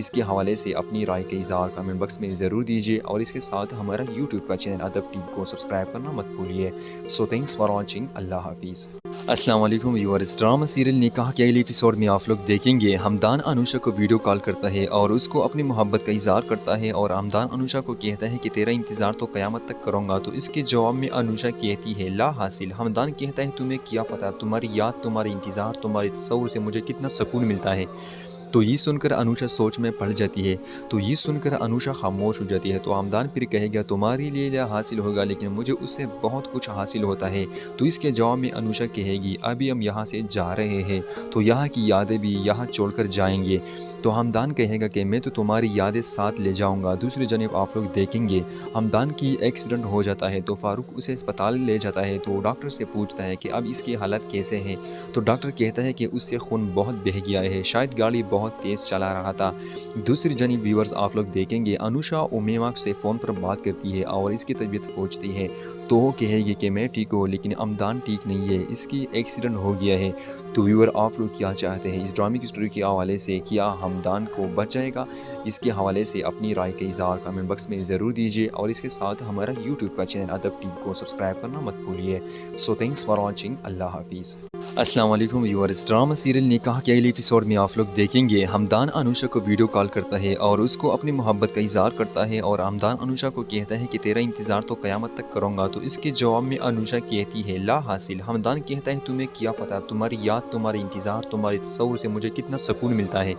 اس کے حوالے سے اپنی رائے کا اظہار کمنٹ باکس میں ضرور دیجیے اور اس کے ساتھ ہمارا یوٹیوب کا چینل ادب ٹی وی کو سبسکرائب کرنا مت بھولیے. سو تھینکس فار واچنگ. اللہ حافظ. السلام علیکم ویورز. ڈرامہ سیریل نکاح کے اگلے ایپیسوڈ میں آپ لوگ دیکھیں گے ہمدان انوشا کو ویڈیو کال کرتا ہے اور اس کو اپنی محبت کا اظہار کرتا ہے اور ہمدان انوشا کو کہتا ہے کہ تیرا انتظار تو قیامت تک کروں گا. تو اس کے جواب میں انوشا کہتی ہے لا حاصل. ہمدان کہتا ہے تمہیں کیا پتہ، تمہاری یاد، تمہارے انتظار، تمہارے تصور سے مجھے کتنا سکون ملتا ہے. تو یہ سن کر انوشا سوچ میں پڑ جاتی ہے. تو یہ سن کر انوشا خاموش ہو جاتی ہے. تو ہمدان پھر کہے گا تمہارے لیے کیا حاصل ہوگا لیکن مجھے اس سے بہت کچھ حاصل ہوتا ہے. تو اس کے جواب میں انوشا کہے گی ابھی ہم یہاں سے جا رہے ہیں تو یہاں کی یادیں بھی یہاں چھوڑ کر جائیں گے. تو ہمدان کہے گا کہ میں تو تمہاری یادیں ساتھ لے جاؤں گا. دوسری جانب آپ لوگ دیکھیں گے ہمدان کی ایکسیڈنٹ ہو جاتا ہے. تو فاروق اسے اسپتال لے جاتا ہے. تو ڈاکٹر سے پوچھتا ہے کہ اب اس کی حالت کیسے ہے. تو ڈاکٹر کہتا ہے کہ اس سے خون بہت بہہ گیا ہے، شاید گاڑی بہت تیز چلا رہا تھا. دوسری جانب ویورز آپ لوگ دیکھیں گے انوشا امیما سے فون پر بات کرتی ہے اور اس کی طبیعت پوچھتی ہے. تو وہ کہے گی کہ میں ٹھیک ہوں لیکن ہمدان ٹھیک نہیں ہے، اس کی ایکسیڈنٹ ہو گیا ہے. تو ویور آپ لوگ کیا چاہتے ہیں اس ڈرامے کی سٹوری کے حوالے سے؟ کیا ہمدان کو بچائے گا؟ اس کے حوالے سے اپنی رائے کا اظہار کمنٹ باکس میں ضرور دیجیے اور اس کے ساتھ ہمارا یوٹیوب کا چینل ادب ٹی وی کو سبسکرائب کرنا مت بھولیے. سو تھینکس فار واچنگ. اللہ حافظ. السلام علیکم ویورز. ڈرامہ سیریل نکاح کے اگلے ایپیسوڈ میں آپ لوگ دیکھیں گے ہمدان انوشا کو ویڈیو کال کرتا ہے اور اس کو اپنی محبت کا اظہار کرتا ہے اور ہمدان انوشا کو کہتا ہے کہ تیرا انتظار تو قیامت تک کروں گا. تو اس کے جواب میں انوشا کہتی ہے لا حاصل. ہمدان کہتا ہے تمہیں کیا پتہ، تمہاری یاد، تمہارے انتظار، تمہارے تصور سے مجھے کتنا سکون ملتا ہے.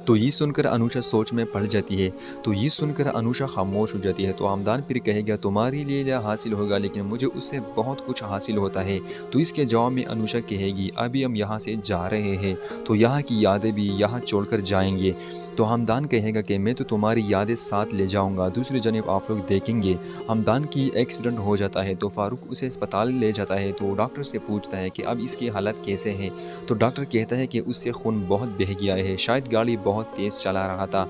تو یہ سن کر انوشا سوچ میں پڑ جاتی ہے. تو یہ سن کر انوشا خاموش ہو جاتی ہے. تو ہمدان پھر کہے گا تمہارے لیے کیا حاصل ہوگا لیکن مجھے اس سے بہت کچھ حاصل ہوتا ہے. تو اس کے جواب میں انوشا کہے گی ابھی ہم یہاں سے جا رہے ہیں تو یہاں کی یادیں بھی یہاں چھوڑ کر جائیں گے. تو ہمدان کہے گا کہ میں تو تمہاری یادیں ساتھ لے جاؤں گا. دوسری جانب آپ لوگ دیکھیں گے ہمدان کی ایکسیڈنٹ ہو جاتا ہے. تو فاروق اسے اسپتال لے جاتا ہے. تو ڈاکٹر سے پوچھتا ہے کہ اب اس کی حالت کیسے ہے. تو ڈاکٹر کہتا ہے کہ اس سے خون بہت بہہ گیا ہے، شاید گاڑی بہت تیز چلا رہا تھا.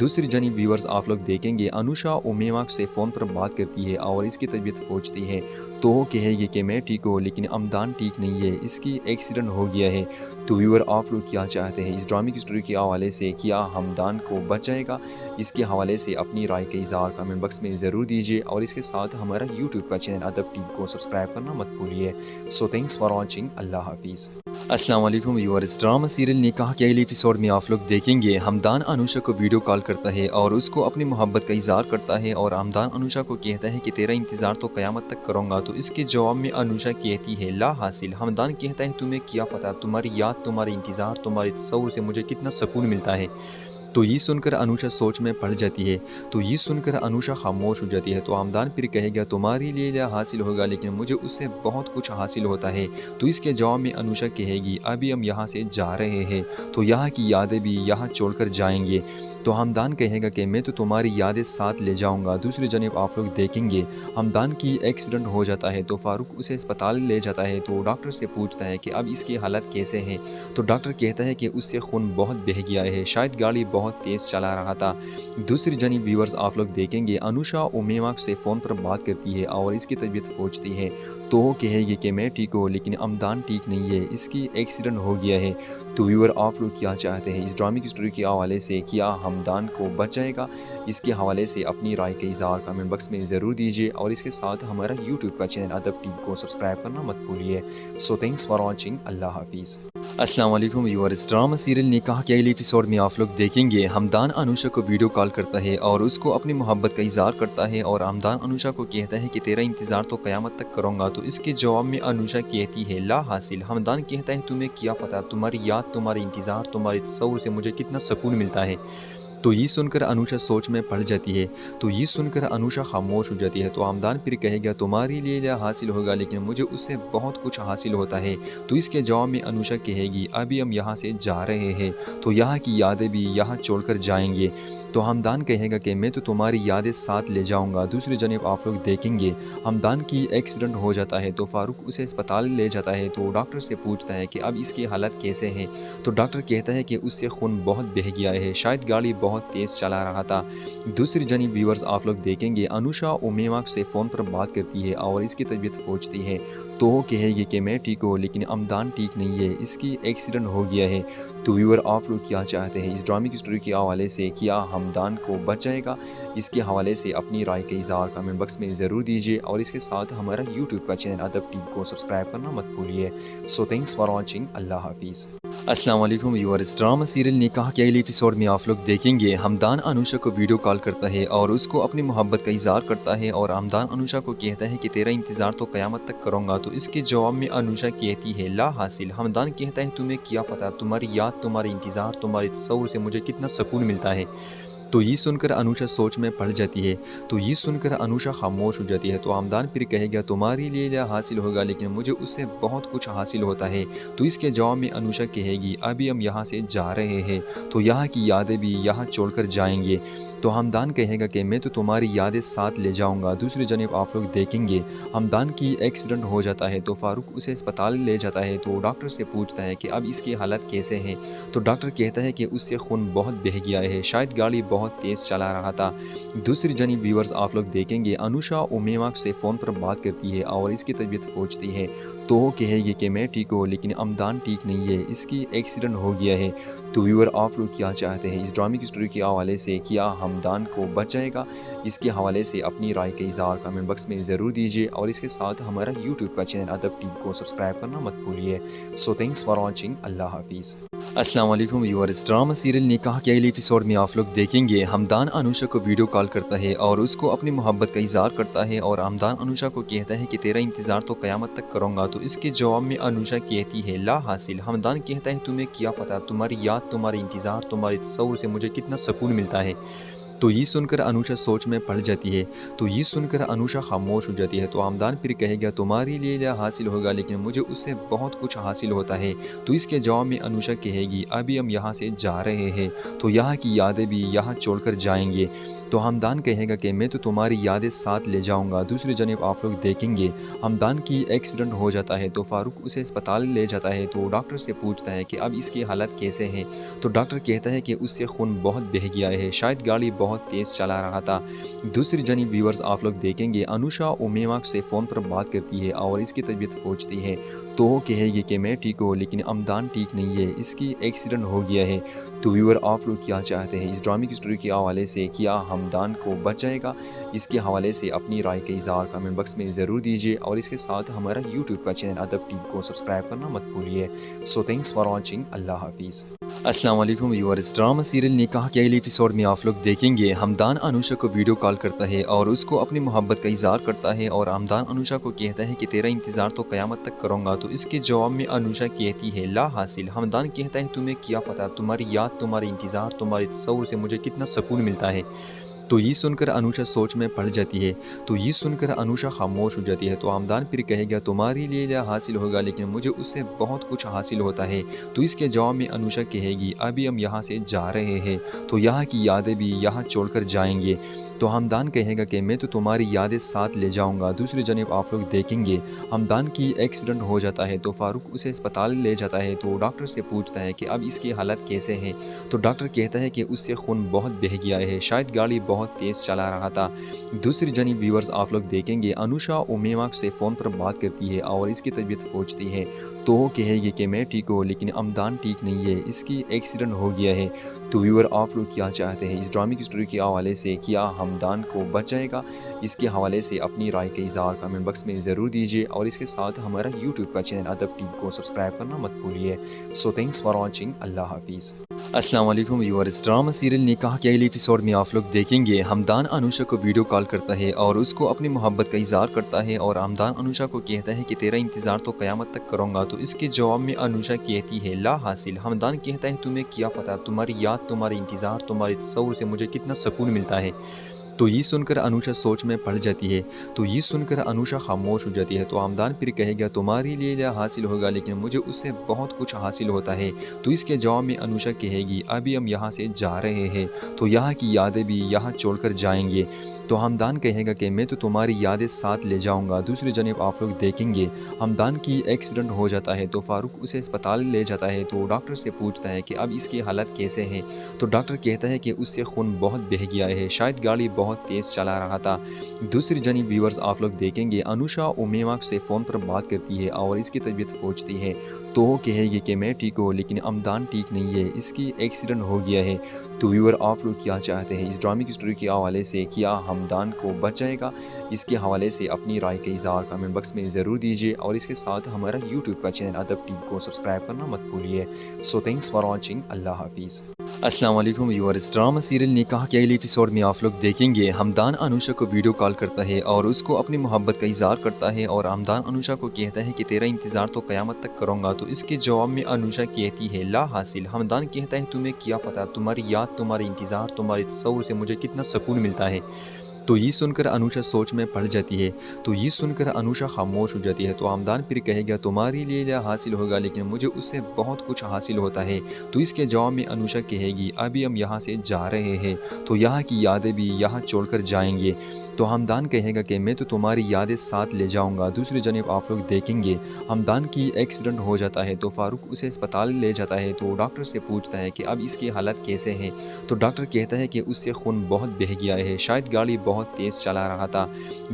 دوسری جانب ویورز آپ لوگ دیکھیں گے انوشا امیما سے فون پر بات کرتی ہے اور اس کی طبیعت پوچھتی ہے. تو وہ کہے گی کہ میں ٹھیک ہوں لیکن ہمدان ٹھیک نہیں ہے، اس کی ایکسیڈنٹ ہو گیا ہے. تو ویور آپ لوگ کیا چاہتے ہیں اس ڈرامے کی سٹوری کے حوالے سے؟ کیا ہمدان کو بچائے گا؟ اس کے حوالے سے اپنی رائے کا اظہار کمنٹ باکس میں ضرور دیجیے اور اس کے ساتھ ہمارا یوٹیوب کا چینل ادب ٹی وی کو سبسکرائب کرنا مت بھولیے. سو تھینکس فار واچنگ. اللہ حافظ. السلام علیکم ویورز. ڈرامہ سیریل نکاح کے اگلے ایپیسوڈ میں آپ لوگ دیکھیں گے ہمدان انوشا کو ویڈیو کال کرتا ہے اور اس کو اپنی محبت کا اظہار کرتا ہے اور ہمدان انوشا کو کہتا ہے کہ تیرا انتظار تو قیامت تک کروں گا. تو اس کے جواب میں انوشا کہتی ہے لا حاصل. ہمدان کہتا ہے تمہیں کیا پتہ، تمہاری یاد، تمہارے انتظار، تمہارے تصور سے مجھے کتنا سکون ملتا ہے. تو یہ سن کر انوشا سوچ میں پڑ جاتی ہے. تو یہ سن کر انوشا خاموش ہو جاتی ہے. تو ہمدان پھر کہے گا تمہارے لیے کیا حاصل ہوگا لیکن مجھے اس سے بہت کچھ حاصل ہوتا ہے. تو اس کے جواب میں انوشا کہے گی ابھی ہم یہاں سے جا رہے ہیں تو یہاں کی یادیں بھی یہاں چھوڑ کر جائیں گے. تو ہمدان کہے گا کہ میں تو تمہاری یادیں ساتھ لے جاؤں گا. دوسری جانب آپ لوگ دیکھیں گے ہمدان کی ایکسیڈنٹ ہو جاتا ہے. تو فاروق اسے اسپتال لے جاتا ہے. تو ڈاکٹر سے پوچھتا ہے کہ اب اس کی حالت کیسے ہے. تو ڈاکٹر کہتا ہے کہ اس سے خون بہت بہہ گیا ہے، شاید گاڑی بہت تیز چلا رہا تھا. دوسری جانب ویورز آپ لوگ دیکھیں گے انوشا امیما سے فون پر بات کرتی ہے اور اس کی طبیعت پوچھتی ہے. تو وہ کہے گی کہ میں ٹھیک ہوں لیکن ہمدان ٹھیک نہیں ہے، اس کی ایکسیڈنٹ ہو گیا ہے. تو ویور آپ لوگ کیا چاہتے ہیں اس ڈرامے کی سٹوری کے حوالے سے؟ کیا ہمدان کو بچائے گا؟ اس کے حوالے سے اپنی رائے کا اظہار کمنٹ باکس میں ضرور دیجیے اور اس کے ساتھ ہمارا یوٹیوب کا چینل ادب ٹی وی کو سبسکرائب کرنا مت بھولیے. سو تھینکس فار واچنگ. اللہ حافظ. السلام علیکم ویورز. ڈرامہ سیریل نکاح کے اگلے ایپیسوڈ میں آپ لوگ دیکھیں گے ہمدان انوشا کو ویڈیو کال کرتا ہے اور اس کو اپنی محبت کا اظہار کرتا ہے اور ہمدان انوشا کو کہتا ہے کہ تیرا انتظار تو قیامت تک کروں گا. تو اس کے جواب میں انوشا کہتی ہے لا حاصل. ہمدان کہتا ہے تمہیں کیا پتہ، تمہاری یاد، تمہارے انتظار، تمہارے تصور سے مجھے کتنا سکون ملتا ہے. تو یہ سن کر انوشا سوچ میں پڑ جاتی ہے. تو یہ سن کر انوشا خاموش ہو جاتی ہے. تو ہمدان پھر کہے گا تمہارے لیے کیا حاصل ہوگا لیکن مجھے اس سے بہت کچھ حاصل ہوتا ہے. تو اس کے جواب میں انوشا کہے گی ابھی ہم یہاں سے جا رہے ہیں تو یہاں کی یادیں بھی یہاں چھوڑ کر جائیں گے. تو ہمدان کہے گا کہ میں تو تمہاری یادیں ساتھ لے جاؤں گا. دوسری جانب آپ لوگ دیکھیں گے ہمدان کی ایکسیڈنٹ ہو جاتا ہے. تو فاروق اسے اسپتال لے جاتا ہے. تو ڈاکٹر سے پوچھتا ہے کہ اب اس کی حالت کیسے ہے. تو ڈاکٹر کہتا ہے کہ اس سے خون بہت بہہ گیا ہے، شاید گاڑی بہت تیز چلا رہا تھا. دوسری جانب ویورز آپ لوگ دیکھیں گے انوشا امیما سے فون پر بات کرتی ہے اور اس کی طبیعت پوچھتی ہے. تو وہ کہے گی کہ میں ٹھیک ہوں لیکن ہمدان ٹھیک نہیں ہے، اس کی ایکسیڈنٹ ہو گیا ہے۔ تو ویور آپ لوگ کیا چاہتے ہیں اس ڈرامے کی سٹوری کے حوالے سے؟ کیا ہمدان کو بچ جائے گا؟ اس کے حوالے سے اپنی رائے کا اظہار کمنٹ باکس میں ضرور دیجیے، اور اس کے ساتھ ہمارا یوٹیوب کا چینل ادب ٹی وی کو سبسکرائب کرنا مت بھولیے۔ سو تھینکس فار واچنگ، اللہ حافظ۔ السلام علیکم ویورز، ڈرامہ سیریل نکاح کے اگلے ایپیسوڈ میں آپ لوگ دیکھیں گے ہمدان انوشا کو ویڈیو کال کرتا ہے اور اس کو اپنی محبت کا اظہار کرتا ہے، اور ہمدان انوشا کو کہتا ہے کہ تیرا انتظار تو قیامت تک کروں گا۔ تو اس کے جواب میں انوشا کہتی ہے لا حاصل۔ ہمدان کہتا ہے تمہیں کیا پتہ، تمہاری یاد، تمہارا انتظار، تمہارے تصور سے مجھے کتنا سکون ملتا ہے۔ تو یہ سن کر انوشا سوچ میں پڑ جاتی ہے، تو یہ سن کر انوشا خاموش ہو جاتی ہے۔ تو ہمدان پھر کہے گا تمہارے لیے کیا حاصل ہوگا، لیکن مجھے اس سے بہت کچھ حاصل ہوتا ہے۔ تو اس کے جواب میں انوشا کہے گی ابھی ہم یہاں سے جا رہے ہیں تو یہاں کی یادیں بھی یہاں چھوڑ کر جائیں گے۔ تو ہمدان کہے گا کہ میں تو تمہاری یادیں ساتھ لے جاؤں گا۔ دوسری جانب آپ لوگ دیکھیں گے ہمدان کی ایکسیڈنٹ ہو جاتا ہے، تو فاروق اسے اسپتال لے جاتا ہے۔ تو ڈاکٹر سے پوچھتا ہے کہ اب اس کی حالت کیسے ہے؟ تو ڈاکٹر کہتا ہے کہ اس سے خون بہت بہہ گیا ہے، شاید گاڑی بہت تیز چلا رہا تھا۔ دوسری جانب ویورز آپ لوگ دیکھیں گے انوشا امیما سے فون پر بات کرتی ہے اور اس کی طبیعت پوچھتی ہے، تو وہ کہے گی کہ میں ٹھیک ہوں لیکن ہمدان ٹھیک نہیں ہے، اس کی ایکسیڈنٹ ہو گیا ہے۔ تو ویور آپ لوگ کیا چاہتے ہیں اس ڈرامے کی سٹوری کے حوالے سے؟ کیا ہمدان کو بچ جائے گا؟ اس کے حوالے سے اپنی رائے کا اظہار کمنٹ باکس میں ضرور دیجیے، اور اس کے ساتھ ہمارا یوٹیوب کا چینل ادب ٹی وی کو سبسکرائب کرنا مت بھولیے۔ سو تھینکس فار واچنگ، اللہ حافظ۔ السلام علیکم ویورز، ڈرامہ سیریل نکاح کے اگلے ایپیسوڈ میں آپ لوگ دیکھیں گے ہمدان انوشا کو ویڈیو کال کرتا ہے اور اس کو اپنی محبت کا اظہار کرتا ہے، اور ہمدان انوشا کو کہتا ہے کہ تیرا انتظار تو قیامت تک کروں گا۔ تو اس کے جواب میں انوشا کہتی ہے لا حاصل۔ ہمدان کہتا ہے تمہیں کیا پتہ، تمہاری یاد، تمہارا انتظار، تمہارے تصور سے مجھے کتنا سکون ملتا ہے۔ تو یہ سن کر انوشا سوچ میں پڑ جاتی ہے، تو یہ سن کر انوشا خاموش ہو جاتی ہے۔ تو ہمدان پھر کہے گا تمہارے لیے کیا حاصل ہوگا، لیکن مجھے اس سے بہت کچھ حاصل ہوتا ہے۔ تو اس کے جواب میں انوشا کہے گی ابھی ہم یہاں سے جا رہے ہیں تو یہاں کی یادیں بھی یہاں چھوڑ کر جائیں گے۔ تو ہمدان کہے گا کہ میں تو تمہاری یادیں ساتھ لے جاؤں گا۔ دوسری جانب آپ لوگ دیکھیں گے ہمدان کی ایکسیڈنٹ ہو جاتا ہے، تو فاروق اسے اسپتال لے جاتا ہے۔ تو ڈاکٹر سے پوچھتا ہے کہ اب اس کی حالت کیسے ہے؟ تو ڈاکٹر کہتا ہے کہ اس سے خون بہت بہہ گیا ہے، شاید گاڑی بہت تیز چلا رہا تھا۔ دوسری جانب ویورز آپ لوگ دیکھیں گے انوشا امیما سے فون پر بات کرتی ہے اور اس کی طبیعت پوچھتی ہے، تو وہ کہے گی کہ میں ٹھیک ہوں لیکن ہمدان ٹھیک نہیں ہے، اس کی ایکسیڈنٹ ہو گیا ہے۔ تو ویور آپ لوگ کیا چاہتے ہیں اس ڈرامے کی سٹوری کے حوالے سے؟ کیا ہمدان کو بچ جائے گا؟ اس کے حوالے سے اپنی رائے کا اظہار کمنٹ باکس میں ضرور دیجیے، اور اس کے ساتھ ہمارا یوٹیوب کا چینل ادب ٹی وی کو سبسکرائب کرنا مت بھولیے۔ سو تھینکس فار واچنگ، اللہ حافظ۔ السلام علیکم ویورز، ڈرامہ سیریل نکاح کے اگلے ایپیسوڈ میں آپ لوگ دیکھیں گے ہمدان انوشا کو ویڈیو کال کرتا ہے اور اس کو اپنی محبت کا اظہار کرتا ہے، اور ہمدان انوشا کو کہتا ہے کہ تیرا انتظار تو قیامت تک کروں گا۔ تو اس کے جواب میں انوشا کہتی ہے لا حاصل۔ ہمدان کہتا ہے تمہیں کیا پتہ، تمہاری یاد، تمہارا انتظار، تمہارے تصور سے مجھے کتنا سکون ملتا ہے۔ تو یہ سن کر انوشا سوچ میں پڑ جاتی ہے، تو یہ سن کر انوشا خاموش ہو جاتی ہے۔ تو ہمدان پھر کہے گا تمہارے لیے کیا حاصل ہوگا، لیکن مجھے اس سے بہت کچھ حاصل ہوتا ہے۔ تو اس کے جواب میں انوشا کہے گی ابھی ہم یہاں سے جا رہے ہیں تو یہاں کی یادیں بھی یہاں چھوڑ کر جائیں گے۔ تو ہمدان کہے گا کہ میں تو تمہاری یادیں ساتھ لے جاؤں گا۔ دوسری جانب آپ لوگ دیکھیں گے ہمدان کی ایکسیڈنٹ ہو جاتا ہے، تو فاروق اسے اسپتال لے جاتا ہے۔ تو ڈاکٹر سے پوچھتا ہے کہ اب اس کی حالت کیسے ہے؟ تو ڈاکٹر کہتا ہے کہ اس سے خون بہت بہہ گیا ہے، شاید گاڑی بہت تیز چلا رہا تھا۔ دوسری جانب ویورز آپ لوگ دیکھیں گے انوشا امیما سے فون پر بات کرتی ہے اور اس کی طبیعت پوچھتی ہے، تو وہ کہے گی کہ میں ٹھیک ہوں لیکن ہمدان ٹھیک نہیں ہے، اس کی ایکسیڈنٹ ہو گیا ہے۔ تو ویور آپ لوگ کیا چاہتے ہیں اس ڈرامے کی سٹوری کے حوالے سے؟ کیا ہمدان کو بچ جائے گا؟ اس کے حوالے سے اپنی رائے کا اظہار کمنٹ باکس میں ضرور دیجیے، اور اس کے ساتھ ہمارا یوٹیوب کا چینل ادب ٹی وی کو سبسکرائب کرنا مت بھولیے۔ سو تھینکس فار واچنگ، اللہ حافظ۔ السلام علیکم ویورز، ڈرامہ سیریل نکاح کے اگلے ایپیسوڈ میں آپ لوگ دیکھیں گے ہمدان انوشا کو ویڈیو کال کرتا ہے اور اس کو اپنی محبت کا اظہار کرتا ہے، اور ہمدان انوشا کو کہتا ہے کہ تیرا انتظار تو قیامت تک کروں گا۔ تو اس کے جواب میں انوشا کہتی ہے لا حاصل۔ ہمدان کہتا ہے تمہیں کیا پتہ، تمہاری یاد، تمہارا انتظار، تمہارے تصور سے مجھے کتنا سکون ملتا ہے۔ تو یہ سن کر انوشا سوچ میں پڑ جاتی ہے، تو یہ سن کر انوشا خاموش ہو جاتی ہے۔ تو ہمدان پھر کہے گا تمہارے لیے کیا حاصل ہوگا، لیکن مجھے اس سے بہت کچھ حاصل ہوتا ہے۔ تو اس کے جواب میں انوشا کہے گی ابھی ہم یہاں سے جا رہے ہیں تو یہاں کی یادیں بھی یہاں چھوڑ کر جائیں گے۔ تو ہمدان کہے گا کہ میں تو تمہاری یادیں ساتھ لے جاؤں گا۔ دوسری جانب آپ لوگ دیکھیں گے ہمدان کی ایکسیڈنٹ ہو جاتا ہے، تو فاروق اسے اسپتال لے جاتا ہے۔ تو ڈاکٹر سے پوچھتا ہے کہ اب اس کی حالت کیسے ہے؟ تو ڈاکٹر کہتا ہے کہ اس سے خون بہت بہہ گیا ہے، شاید گاڑی بہت تیز چلا رہا تھا۔ دوسری جانب ویورز آپ لوگ دیکھیں گے انوشا امیما سے فون پر بات کرتی ہے اور اس کی طبیعت پوچھتی ہے تو وہ کہے گی کہ میں ٹھیک ہوں لیکن امدان ٹھیک نہیں ہے، اس کی ایکسیڈنٹ ہو گیا ہے۔ تو ویور آپ لوگ کیا چاہتے ہیں اس ڈرامے کی سٹوری کے حوالے سے؟ کیا ہمدان کو بچائے گا؟ اس کے حوالے سے اپنی رائے کا اظہار کمنٹ باکس میں ضرور دیجیے اور اس کے ساتھ ہمارا یوٹیوب کا چینل ادب ٹی وی کو سبسکرائب کرنا مت بھولیے۔ سو تھینکس فار واچنگ، اللہ حافظ۔ السلام علیکم ویورز، ڈرامہ سیریل نکاح کے اگلے ایپیسوڈ میں آپ لوگ دیکھیں گے ہمدان انوشا کو ویڈیو کال کرتا ہے اور اس کو اپنی محبت کا اظہار کرتا ہے اور ہمدان انوشا کو کہتا ہے کہ تیرا انتظار تو قیامت تک کروں گا، تو اس کے جواب میں انوشا کہتی ہے لا حاصل۔ ہمدان کہتا ہے تمہیں کیا پتہ، تمہاری یاد، تمہارے انتظار، تمہارے تصور سے مجھے کتنا سکون ملتا ہے۔ تو یہ سن کر انوشا سوچ میں پڑ جاتی ہے، تو یہ سن کر انوشا خاموش ہو جاتی ہے۔ تو ہمدان پھر کہے گا تمہارے لیے کیا حاصل ہوگا لیکن مجھے اس سے بہت کچھ حاصل ہوتا ہے۔ تو اس کے جواب میں انوشا کہے گی ابھی ہم یہاں سے جا رہے ہیں تو یہاں کی یادیں بھی یہاں چھوڑ کر جائیں گے۔ تو ہمدان کہے گا کہ میں تو تمہاری یادیں ساتھ لے جاؤں گا۔ دوسری جانب آپ لوگ دیکھیں گے ہمدان کی ایکسیڈنٹ ہو جاتا ہے تو فاروق اسے اسپتال لے جاتا ہے تو ڈاکٹر سے پوچھتا ہے کہ اب اس کی حالت کیسے ہے؟ تو ڈاکٹر کہتا ہے کہ اس سے خون بہت بہہ گیا ہے، شاید گاڑی بہت تیز چلا رہا تھا۔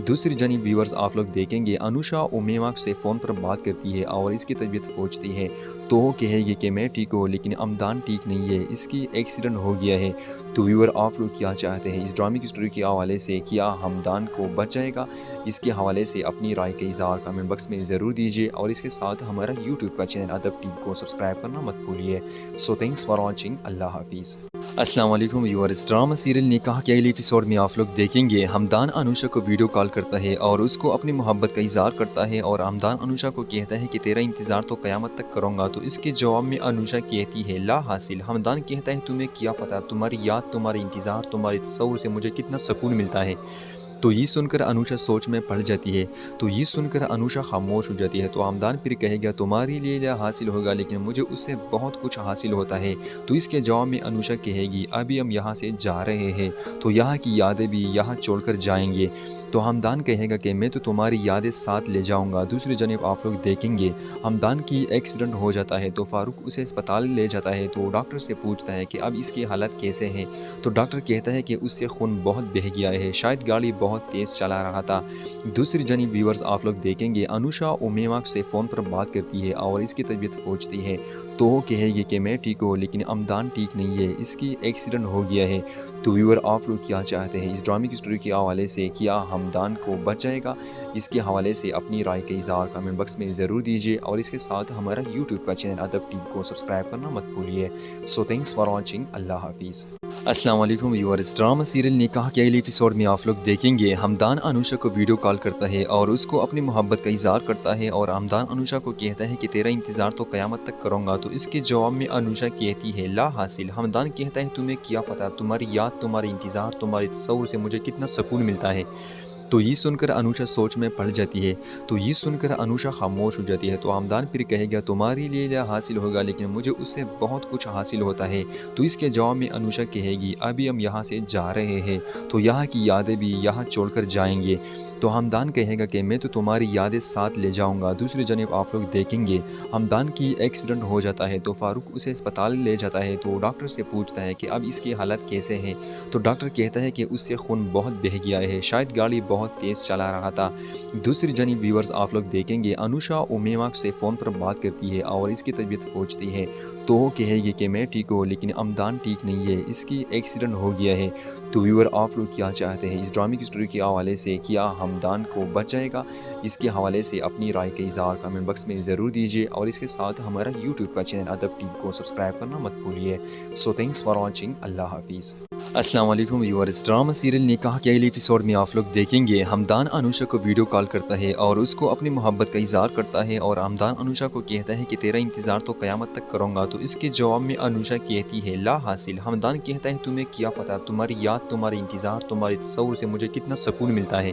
دوسری جانب ویورز آپ لوگ دیکھیں گے انوشا امیما سے فون پر بات کرتی ہے اور اس کی طبیعت پوچھتی ہے تو وہ کہے گی کہ میں ٹھیک ہوں لیکن امدان ٹھیک نہیں ہے، اس کی ایکسیڈنٹ ہو گیا ہے۔ تو ویور آپ لوگ کیا چاہتے ہیں اس ڈرامے کی سٹوری کے حوالے سے؟ کیا ہمدان کو بچائے گا؟ اس کے حوالے سے اپنی رائے کا اظہار کمنٹ باکس میں ضرور دیجیے اور اس کے ساتھ ہمارا یوٹیوب کا چینل ادب ٹی وی کو سبسکرائب کرنا مت بھولیے۔ سو تھینکس فار واچنگ، اللہ حافظ۔ السلام علیکم ویورز، ڈرامہ سیریل نکاح کے اگلے ایپیسوڈ میں آپ لوگ دیکھیں گے ہمدان انوشا کو ویڈیو کال کرتا ہے اور اس کو اپنی محبت کا اظہار کرتا ہے اور ہمدان انوشا کو کہتا ہے کہ تیرا انتظار تو قیامت تک کروں گا۔ تو اس کے جواب میں انوشا کہتی ہے لا حاصل۔ ہمدان کہتا ہے تمہیں کیا پتہ، تمہاری یاد، تمہارے انتظار، تمہارے تصور سے مجھے کتنا سکون ملتا ہے۔ تو یہ سن کر انوشا سوچ میں پڑ جاتی ہے، تو یہ سن کر انوشا خاموش ہو جاتی ہے۔ تو ہمدان پھر کہے گا تمہارے لیے کیا حاصل ہوگا لیکن مجھے اس سے بہت کچھ حاصل ہوتا ہے۔ تو اس کے جواب میں انوشا کہے گی ابھی ہم یہاں سے جا رہے ہیں تو یہاں کی یادیں بھی یہاں چھوڑ کر جائیں گے۔ تو ہمدان کہے گا کہ میں تو تمہاری یادیں ساتھ لے جاؤں گا۔ دوسری جانب آپ لوگ دیکھیں گے ہمدان کی ایکسیڈنٹ ہو جاتا ہے تو فاروق اسے اسپتال لے جاتا ہے تو ڈاکٹر سے پوچھتا ہے کہ اب اس کی حالت کیسے ہے؟ تو ڈاکٹر کہتا ہے کہ اس سے خون بہت بہہ گیا ہے، شاید گاڑی بہت تیز چلا رہا تھا۔ دوسری جانب ویورز آپ لوگ دیکھیں گے انوشا امیما سے فون پر بات کرتی ہے اور اس کی طبیعت پوچھتی ہے تو وہ کہے گی کہ میں ٹھیک ہوں لیکن امدان ٹھیک نہیں ہے، اس کی ایکسیڈنٹ ہو گیا ہے۔ تو ویور آپ لوگ کیا چاہتے ہیں اس ڈرامے کی سٹوری کے حوالے سے؟ کیا ہمدان کو بچائے گا؟ اس کے حوالے سے اپنی رائے کا اظہار کمنٹ باکس میں ضرور دیجیے اور اس کے ساتھ ہمارا یوٹیوب کا چینل ادب ٹی وی کو سبسکرائب کرنا مت بھولیے۔ سو تھینکس فار واچنگ، اللہ حافظ۔ السلام علیکم ویورز، ڈرامہ سیریل نکاح کے اگلے ایپیسوڈ میں آپ لوگ دیکھیں گے ہمدان انوشا کو ویڈیو کال کرتا ہے اور اس کو اپنی محبت کا اظہار کرتا ہے اور ہمدان انوشا کو کہتا ہے کہ تیرا انتظار تو قیامت تک کروں گا۔ تو اس کے جواب میں انوشا کہتی ہے لا حاصل۔ ہمدان کہتا ہے تمہیں کیا پتہ، تمہاری یاد، تمہارے انتظار، تمہارے تصور سے مجھے کتنا سکون ملتا ہے۔ تو یہ سن کر انوشا سوچ میں پڑ جاتی ہے، تو یہ سن کر انوشا خاموش ہو جاتی ہے۔ تو ہمدان پھر کہے گا تمہارے لیے کیا حاصل ہوگا لیکن مجھے اس سے بہت کچھ حاصل ہوتا ہے۔ تو اس کے جواب میں انوشا کہے گی ابھی ہم یہاں سے جا رہے ہیں تو یہاں کی یادیں بھی یہاں چھوڑ کر جائیں گے۔ تو ہمدان کہے گا کہ میں تو تمہاری یادیں ساتھ لے جاؤں گا۔ دوسری جانب آپ لوگ دیکھیں گے ہمدان کی ایکسیڈنٹ ہو جاتا ہے تو فاروق اسے اسپتال لے جاتا ہے تو ڈاکٹر سے پوچھتا ہے کہ اب اس کی حالت کیسے ہے؟ تو ڈاکٹر کہتا ہے کہ اس سے خون بہت بہہ گیا ہے، شاید گاڑی بہت تیز چلا رہا تھا۔ دوسری جانب ویورز آپ لوگ دیکھیں گے انوشا امیما سے فون پر بات کرتی ہے اور اس کی طبیعت پوچھتی ہے تو وہ کہے گی کہ میں ٹھیک ہوں لیکن امدان ٹھیک نہیں ہے، اس کی ایکسیڈنٹ ہو گیا ہے۔ تو ویور آپ لوگ کیا چاہتے ہیں اس ڈرامے کی سٹوری کے حوالے سے؟ کیا ہمدان کو بچائے گا؟ اس کے حوالے سے اپنی رائے کا اظہار کمنٹ باکس میں ضرور دیجیے اور اس کے ساتھ ہمارا یوٹیوب کا چینل ادب ٹی وی کو سبسکرائب کرنا مت بھولیے۔ سو تھینکس فار واچنگ، اللہ حافظ۔ السلام علیکم ویورز، ڈرامہ سیریل نکاح کے اگلے ایپیسوڈ میں آپ لوگ دیکھیں گے ہمدان انوشا کو ویڈیو کال کرتا ہے اور اس کو اپنی محبت کا اظہار کرتا ہے اور ہمدان انوشا کو کہتا ہے کہ تیرا انتظار تو قیامت تک کروں گا۔ تو اس کے جواب میں انوشا کہتی ہے لا حاصل۔ ہمدان کہتا ہے تمہیں کیا پتہ، تمہاری یاد، تمہارے انتظار، تمہارے تصور سے مجھے کتنا سکون ملتا ہے۔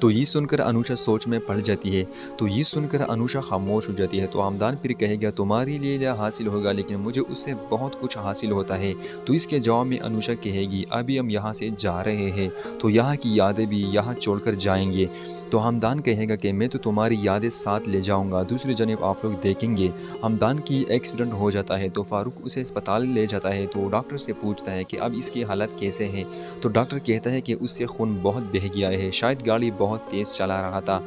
تو یہ سن کر انوشا سوچ میں پڑ جاتی ہے. تو یہ سن کر انوشا خاموش ہو جاتی ہے. تو ہمدان پھر کہے گا تمہارے لیے لا حاصل ہوگا لیکن مجھے اس سے بہت کچھ حاصل ہوتا ہے. تو اس کے جواب میں انوشا کہے گی ابھی ہم یہاں سے جا رہے ہیں تو یہاں کی یادیں بھی یہاں چھوڑ کر جائیں گے. تو ہمدان کہے گا کہ میں تو تمہاری یادیں ساتھ لے جاؤں گا. دوسری جانب آپ لوگ دیکھیں گے ہمدان کی ایکسیڈنٹ ہو جاتا ہے تو فاروق اسے اسپتال لے جاتا ہے. تو ڈاکٹر سے پوچھتا ہے کہ اب اس کی حالت کیسے ہے. تو ڈاکٹر کہتا ہے کہ اس سے خون بہت بہہ گیا ہے، شاید گاڑی بہت تیز چلا رہا تھا.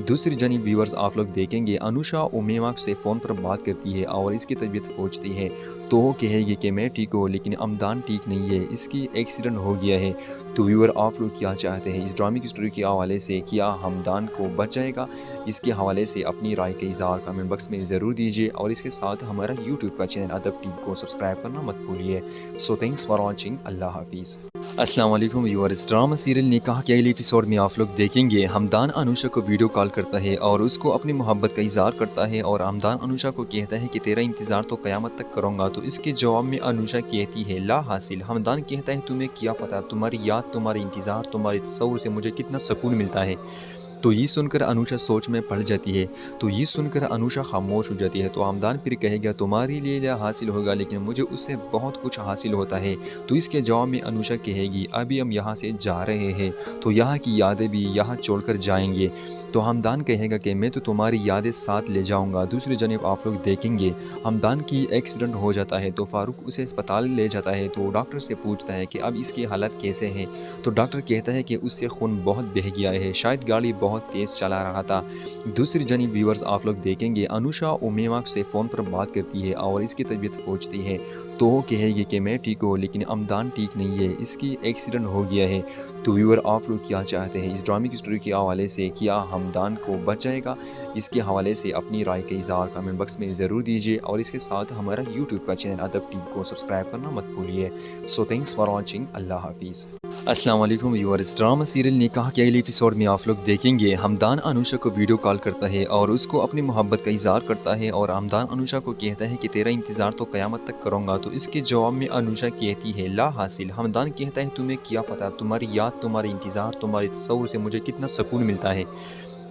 دوسری جانب ویورز آپ لوگ دیکھیں گے انوشا امیما سے فون پر بات کرتی ہے اور اس کی طبیعت پوچھتی ہے. تو وہ کہے گی کہ میں ٹھیک ہوں لیکن ہمدان ٹھیک نہیں ہے، اس کی ایکسیڈنٹ ہو گیا ہے. تو ویور آپ لوگ کیا چاہتے ہیں اس ڈرامے کی سٹوری کے حوالے سے؟ کیا ہمدان کو بچائے گا؟ اس کے حوالے سے اپنی رائے کا اظہار کمنٹ باکس میں ضرور دیجیے اور اس کے ساتھ ہمارا یوٹیوب کا چینل ادب ٹی وی کو سبسکرائب کرنا مت بھولیے. سو تھینکس فار واچنگ. اللہ حافظ. السلام علیکم ویورز. ڈرامہ سیریل نکاح کے اگلے ایپیسوڈ میں آپ لوگ دیکھیں گے ہمدان انوشا کو ویڈیو کال کرتا ہے اور اس کو اپنی محبت کا اظہار کرتا ہے اور ہمدان انوشا کو کہتا ہے کہ تیرا انتظار تو قیامت تک کروں گا. تو اس کے جواب میں انوشا کہتی ہے لا حاصل. ہمدان کہتا ہے تمہیں کیا پتہ، تمہاری یاد، تمہارے انتظار، تمہارے تصور سے مجھے کتنا سکون ملتا ہے. تو یہ سن کر انوشا سوچ میں پڑ جاتی ہے. تو یہ سن کر انوشا خاموش ہو جاتی ہے. تو ہمدان پھر کہے گا تمہارے لیے لا حاصل ہوگا لیکن مجھے اس سے بہت کچھ حاصل ہوتا ہے. تو اس کے جواب میں انوشا کہے گی ابھی ہم یہاں سے جا رہے ہیں تو یہاں کی یادیں بھی یہاں چھوڑ کر جائیں گے. تو ہمدان کہے گا کہ میں تو تمہاری یادیں ساتھ لے جاؤں گا. دوسری جانب آپ لوگ دیکھیں گے ہمدان کی ایکسیڈنٹ ہو جاتا ہے تو فاروق اسے اسپتال لے جاتا ہے. تو ڈاکٹر سے پوچھتا ہے کہ اب اس کی حالت کیسے ہے. تو ڈاکٹر کہتا ہے کہ اس سے خون بہت بہہ گیا ہے، شاید گاڑی بہت تیز چلا رہا تھا. دوسری جانب ویورز آپ لوگ دیکھیں گے انوشا امیما سے فون پر بات کرتی ہے اور اس کی طبیعت پوچھتی ہے. تو وہ کہے گی کہ میں ٹھیک ہوں لیکن ہمدان ٹھیک نہیں ہے، اس کی ایکسیڈنٹ ہو گیا ہے. تو ویور آپ لوگ کیا چاہتے ہیں اس ڈرامے کی سٹوری کے حوالے سے؟ کیا ہمدان کو بچائے گا؟ اس کے حوالے سے اپنی رائے کا اظہار کمنٹ باکس میں ضرور دیجیے اور اس کے ساتھ ہمارا یوٹیوب کا چینل ادب ٹی وی کو سبسکرائب کرنا مت بھولیے. سو تھینکس فار واچنگ. اللہ حافظ. السلام علیکم ویورز. ڈرامہ سیریل نکاح کے اگلے ایپیسوڈ میں آپ لوگ دیکھیں گے ہمدان انوشا کو ویڈیو کال کرتا ہے اور اس کو اپنی محبت کا اظہار کرتا ہے اور ہمدان انوشا کو کہتا ہے کہ تیرا انتظار تو قیامت تک کروں گا. تو اس کے جواب میں انوشا کہتی ہے لا حاصل. ہمدان کہتا ہے تمہیں کیا پتہ، تمہاری یاد، تمہارے انتظار، تمہارے تصور سے مجھے کتنا سکون ملتا ہے.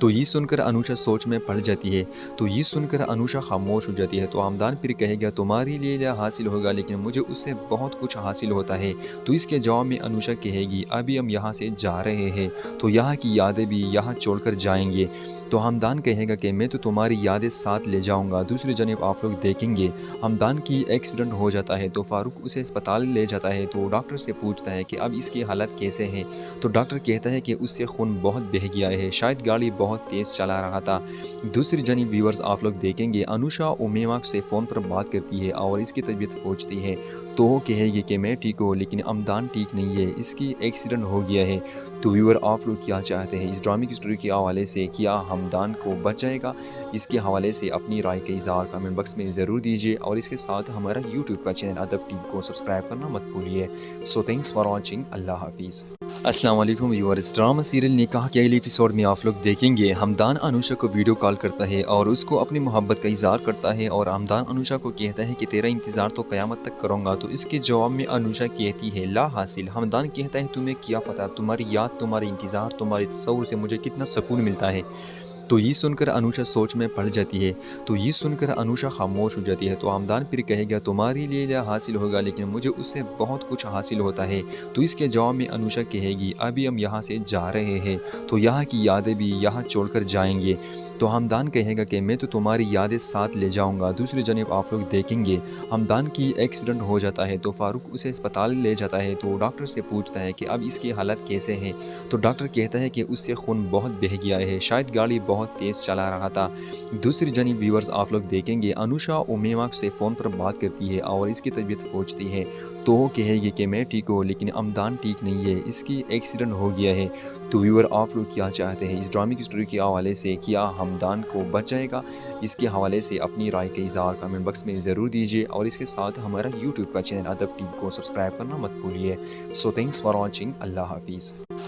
تو یہ سن کر انوشا سوچ میں پڑ جاتی ہے. تو یہ سن کر انوشا خاموش ہو جاتی ہے. تو ہمدان پھر کہے گا تمہارے لیے لا حاصل ہوگا لیکن مجھے اس سے بہت کچھ حاصل ہوتا ہے. تو اس کے جواب میں انوشا کہے گی ابھی ہم یہاں سے جا رہے ہیں تو یہاں کی یادیں بھی یہاں چھوڑ کر جائیں گے. تو ہمدان کہے گا کہ میں تو تمہاری یادیں ساتھ لے جاؤں گا. دوسری جانب آپ لوگ دیکھیں گے ہمدان کی ایکسیڈنٹ ہو جاتا ہے تو فاروق اسے اسپتال لے جاتا ہے. تو ڈاکٹر سے پوچھتا ہے کہ اب اس کی حالت کیسے ہے. تو ڈاکٹر کہتا ہے کہ اس سے خون بہت بہہ گیا ہے، شاید گاڑی بہت تیز چلا رہا تھا. دوسری جانب ویورز آپ لوگ دیکھیں گے انوشا امیما سے فون پر بات کرتی ہے اور اس کی طبیعت پوچھتی ہے. تو وہ کہے گی کہ میں ٹھیک ہوں لیکن ہمدان ٹھیک نہیں ہے، اس کی ایکسیڈنٹ ہو گیا ہے. تو ویور آپ لوگ کیا چاہتے ہیں اس ڈرامے کی سٹوری کے حوالے سے؟ کیا ہمدان کو بچائے گا؟ اس کے حوالے سے اپنی رائے کا اظہار کمنٹ باکس میں ضرور دیجیے اور اس کے ساتھ ہمارا یوٹیوب کا چینل ادب ٹی وی کو سبسکرائب کرنا مت بھولیے. سو تھینکس فار واچنگ. اللہ حافظ. السلام علیکم ویورز. ڈرامہ سیریل نکاح کے اگلے ایپیسوڈ میں آپ لوگ دیکھیں گے ہمدان انوشا کو ویڈیو کال کرتا ہے اور اس کو اپنی محبت کا اظہار کرتا ہے اور ہمدان انوشا کو کہتا ہے کہ تیرا انتظار تو قیامت تک کروں گا. تو اس کے جواب میں انوشا کہتی ہے لا حاصل. ہمدان کہتا ہے تمہیں کیا پتہ، تمہاری یاد، تمہارے انتظار، تمہارے تصور سے مجھے کتنا سکون ملتا ہے. تو یہ سن کر انوشا سوچ میں پڑ جاتی ہے. تو یہ سن کر انوشا خاموش ہو جاتی ہے. تو ہمدان پھر کہے گا تمہارے لیے لا حاصل ہوگا لیکن مجھے اس سے بہت کچھ حاصل ہوتا ہے. تو اس کے جواب میں انوشا کہے گی ابھی ہم یہاں سے جا رہے ہیں تو یہاں کی یادیں بھی یہاں چھوڑ کر جائیں گے. تو ہمدان کہے گا کہ میں تو تمہاری یادیں ساتھ لے جاؤں گا. دوسری جانب آپ لوگ دیکھیں گے ہمدان کی ایکسیڈنٹ ہو جاتا ہے تو فاروق اسے اسپتال لے جاتا ہے. تو ڈاکٹر سے پوچھتا ہے کہ اب اس کی حالت کیسے ہے. تو ڈاکٹر کہتا ہے کہ اس سے خون بہت بہہ گیا ہے، شاید گاڑی بہت تیز چلا رہا تھا. دوسری جانب ویورز آپ لوگ دیکھیں گے انوشا امیما سے فون پر بات کرتی ہے اور اس کی طبیعت پوچھتی ہے. تو وہ کہے گی کہ میں ٹھیک ہوں لیکن ہمدان ٹھیک نہیں ہے، اس کی ایکسیڈنٹ ہو گیا ہے. تو ویور آپ لوگ کیا چاہتے ہیں اس ڈرامے کی سٹوری کے حوالے سے؟ کیا ہمدان کو بچائے گا؟ اس کے حوالے سے اپنی رائے کا اظہار کمنٹ باکس میں ضرور دیجیے اور اس کے ساتھ ہمارا یوٹیوب کا چینل ادب ٹی وی کو سبسکرائب کرنا مت بھولیے. سو تھینکس فار واچنگ. اللہ حافظ.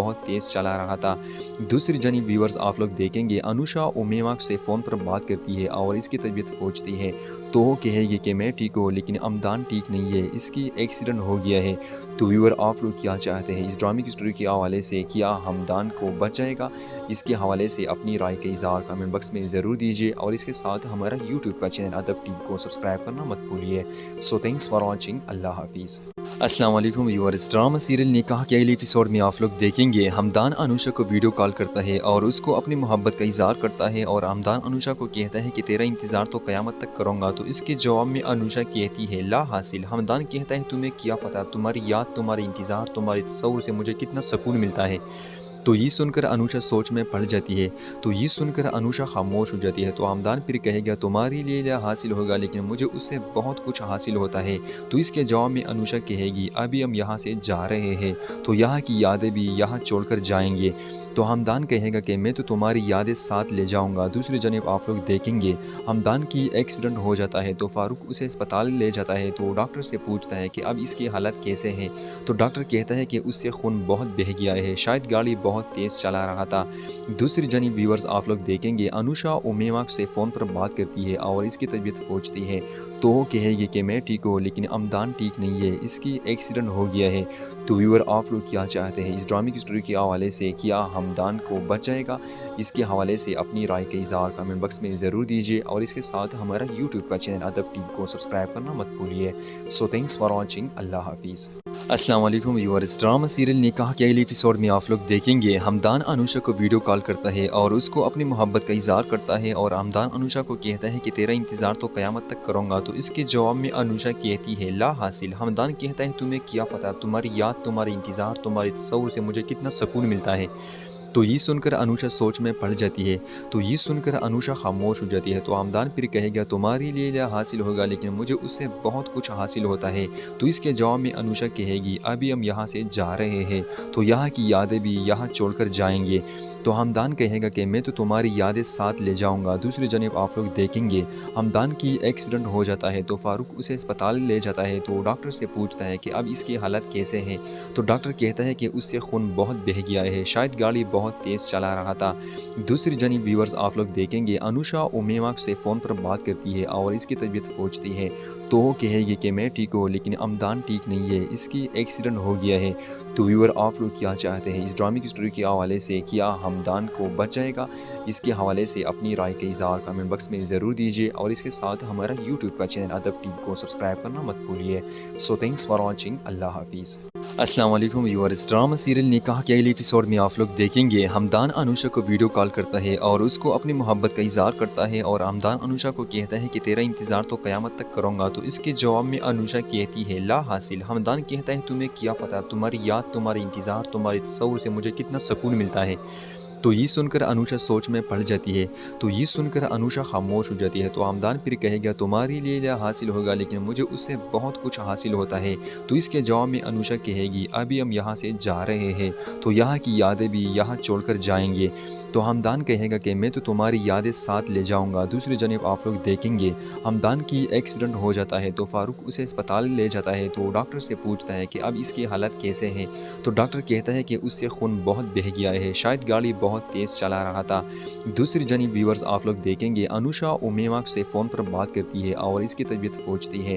بہت تیز چلا رہا تھا۔ دوسری جانب ویورز آپ لوگ دیکھیں گے انوشا امیما سے فون پر بات کرتی ہے اور اس کی طبیعت پوچھتی ہے تو وہ کہے گی کہ میں ٹھیک ہوں لیکن امدان ٹھیک نہیں ہے، اس کی ایکسیڈنٹ ہو گیا ہے۔ تو ویور آپ لوگ کیا چاہتے ہیں اس ڈرامے کی سٹوری کے حوالے سے؟ کیا ہمدان کو بچائے گا؟ اس کے حوالے سے اپنی رائے کا اظہار کمنٹ باکس میں ضرور دیجیے اور اس کے ساتھ ہمارا یوٹیوب کا چینل ادب ٹی وی کو سبسکرائب کرنا مت بھولیے۔ سو تھینکس فار واچنگ، اللہ حافظ۔ السلام علیکم ویورز، ڈرامہ سیریل نکاح کے اگلے ایپیسوڈ میں آپ لوگ دیکھیں گے ہمدان انوشا کو ویڈیو کال کرتا ہے اور اس کو اپنی محبت کا اظہار کرتا ہے اور ہمدان انوشا کو کہتا ہے کہ تیرا انتظار تو قیامت تک کروں گا، تو اس کے جواب میں انوشا کہتی ہے لا حاصل۔ ہمدان کہتا ہے تمہیں کیا پتہ، تمہاری یاد، تمہارے انتظار، تمہارے تصور سے مجھے کتنا سکون ملتا ہے۔ تو یہ سن کر انوشا سوچ میں پڑ جاتی ہے، تو یہ سن کر انوشا خاموش ہو جاتی ہے۔ تو ہمدان پھر کہے گا تمہارے لیے کیا حاصل ہوگا لیکن مجھے اس سے بہت کچھ حاصل ہوتا ہے۔ تو اس کے جواب میں انوشا کہے گی ابھی ہم یہاں سے جا رہے ہیں تو یہاں کی یادیں بھی یہاں چھوڑ کر جائیں گے۔ تو ہمدان کہے گا کہ میں تو تمہاری یادیں ساتھ لے جاؤں گا۔ دوسری جانب آپ لوگ دیکھیں گے ہمدان کی ایکسیڈنٹ ہو جاتا ہے تو فاروق اسے اسپتال لے جاتا ہے تو ڈاکٹر سے پوچھتا ہے کہ اب اس کی حالت کیسے ہے؟ تو ڈاکٹر کہتا ہے کہ اس سے خون بہت بہہ گیا ہے، شاید گاڑی بہت تیز چلا رہا تھا۔ دوسری جانب ویورز آپ لوگ دیکھیں گے انوشا امیما سے فون پر بات کرتی ہے اور اس کی طبیعت پوچھتی ہے تو وہ کہے گی کہ میں ٹھیک ہوں لیکن امدان ٹھیک نہیں ہے، اس کی ایکسیڈنٹ ہو گیا ہے۔ تو ویور آپ لوگ کیا چاہتے ہیں اس ڈرامے کی سٹوری کے حوالے سے؟ کیا ہمدان کو بچائے گا؟ اس کے حوالے سے اپنی رائے کا اظہار کمنٹ باکس میں ضرور دیجیے اور اس کے ساتھ ہمارا یوٹیوب کا چینل ادب ٹی وی کو سبسکرائب کرنا مت بھولیے۔ سو تھینکس فار واچنگ، اللہ حافظ۔ السلام علیکم ویورز، ڈرامہ سیریل نکاح کے اگلے ایپیسوڈ میں آپ لوگ دیکھیں گے ہمدان انوشا کو ویڈیو کال کرتا ہے اور اس کو اپنی محبت کا اظہار کرتا ہے اور ہمدان انوشا کو کہتا ہے کہ تیرا انتظار تو قیامت تک کروں گا، تو اس کے جواب میں انوشا کہتی ہے لا حاصل۔ ہمدان کہتا ہے تمہیں کیا پتہ، تمہاری یاد، تمہارے انتظار، تمہارے تصور سے مجھے کتنا سکون ملتا ہے۔ تو یہ سن کر انوشا سوچ میں پڑ جاتی ہے، تو یہ سن کر انوشا خاموش ہو جاتی ہے۔ تو ہمدان پھر کہے گا تمہارے لیے کیا حاصل ہوگا لیکن مجھے اس سے بہت کچھ حاصل ہوتا ہے۔ تو اس کے جواب میں انوشا کہے گی ابھی ہم یہاں سے جا رہے ہیں تو یہاں کی یادیں بھی یہاں چھوڑ کر جائیں گے۔ تو ہمدان کہے گا کہ میں تو تمہاری یادیں ساتھ لے جاؤں گا۔ دوسری جانب آپ لوگ دیکھیں گے ہمدان کی ایکسیڈنٹ ہو جاتا ہے تو فاروق اسے اسپتال لے جاتا ہے تو ڈاکٹر سے پوچھتا ہے کہ اب اس کی حالت کیسے ہے؟ تو ڈاکٹر کہتا ہے کہ اس سے خون بہت بہہ گیا ہے، شاید گاڑی بہت تیز چلا رہا تھا۔ دوسری جانب ویورز آپ لوگ دیکھیں گے انوشا امیما سے فون پر بات کرتی ہے اور اس کی طبیعت پوچھتی ہے تو وہ کہے گی کہ میں ٹھیک ہوں لیکن امدان ٹھیک نہیں ہے، اس کی ایکسیڈنٹ ہو گیا ہے۔ تو ویور آپ لوگ کیا چاہتے ہیں اس ڈرامے کی سٹوری کے حوالے سے؟ کیا ہمدان کو بچائے گا؟ اس کے حوالے سے اپنی رائے کا اظہار کمنٹ باکس میں ضرور دیجیے اور اس کے ساتھ ہمارا یوٹیوب کا چینل ادب ٹی وی کو سبسکرائب کرنا مت بھولیے۔ سو تھینکس فار واچنگ، اللہ حافظ۔ السلام علیکم ویورز، ڈرامہ سیریل نکاح کے اگلے ایپیسوڈ میں آپ لوگ دیکھیں گے ہمدان انوشا کو ویڈیو کال کرتا ہے اور اس کو اپنی محبت کا اظہار کرتا ہے اور ہمدان انوشا کو کہتا ہے کہ تیرا انتظار تو قیامت تک کروں گا۔ تو اس کے جواب میں انوشا کہتی ہے لا حاصل۔ ہمدان کہتا ہے تمہیں کیا پتہ، تمہاری یاد، تمہارے انتظار، تمہارے تصور سے مجھے کتنا سکون ملتا ہے۔ تو یہ سن کر انوشا سوچ میں پڑ جاتی ہے، تو یہ سن کر انوشا خاموش ہو جاتی ہے۔ تو ہمدان پھر کہے گا تمہارے لیے کیا حاصل ہوگا لیکن مجھے اس سے بہت کچھ حاصل ہوتا ہے۔ تو اس کے جواب میں انوشا کہے گی ابھی ہم یہاں سے جا رہے ہیں تو یہاں کی یادیں بھی یہاں چھوڑ کر جائیں گے۔ تو ہمدان کہے گا کہ میں تو تمہاری یادیں ساتھ لے جاؤں گا۔ دوسری جانب آپ لوگ دیکھیں گے ہمدان کی ایکسیڈنٹ ہو جاتا ہے تو فاروق اسے اسپتال لے جاتا ہے تو ڈاکٹر سے پوچھتا ہے کہ اب اس کی حالت کیسے ہے؟ تو ڈاکٹر کہتا ہے کہ اس سے خون بہت بہہ گیا ہے، شاید گاڑی بہت تیز چلا رہا تھا۔ دوسری جانب ویورز آپ لوگ دیکھیں گے انوشا امیما سے فون پر بات کرتی ہے اور اس کی طبیعت پوچھتی ہے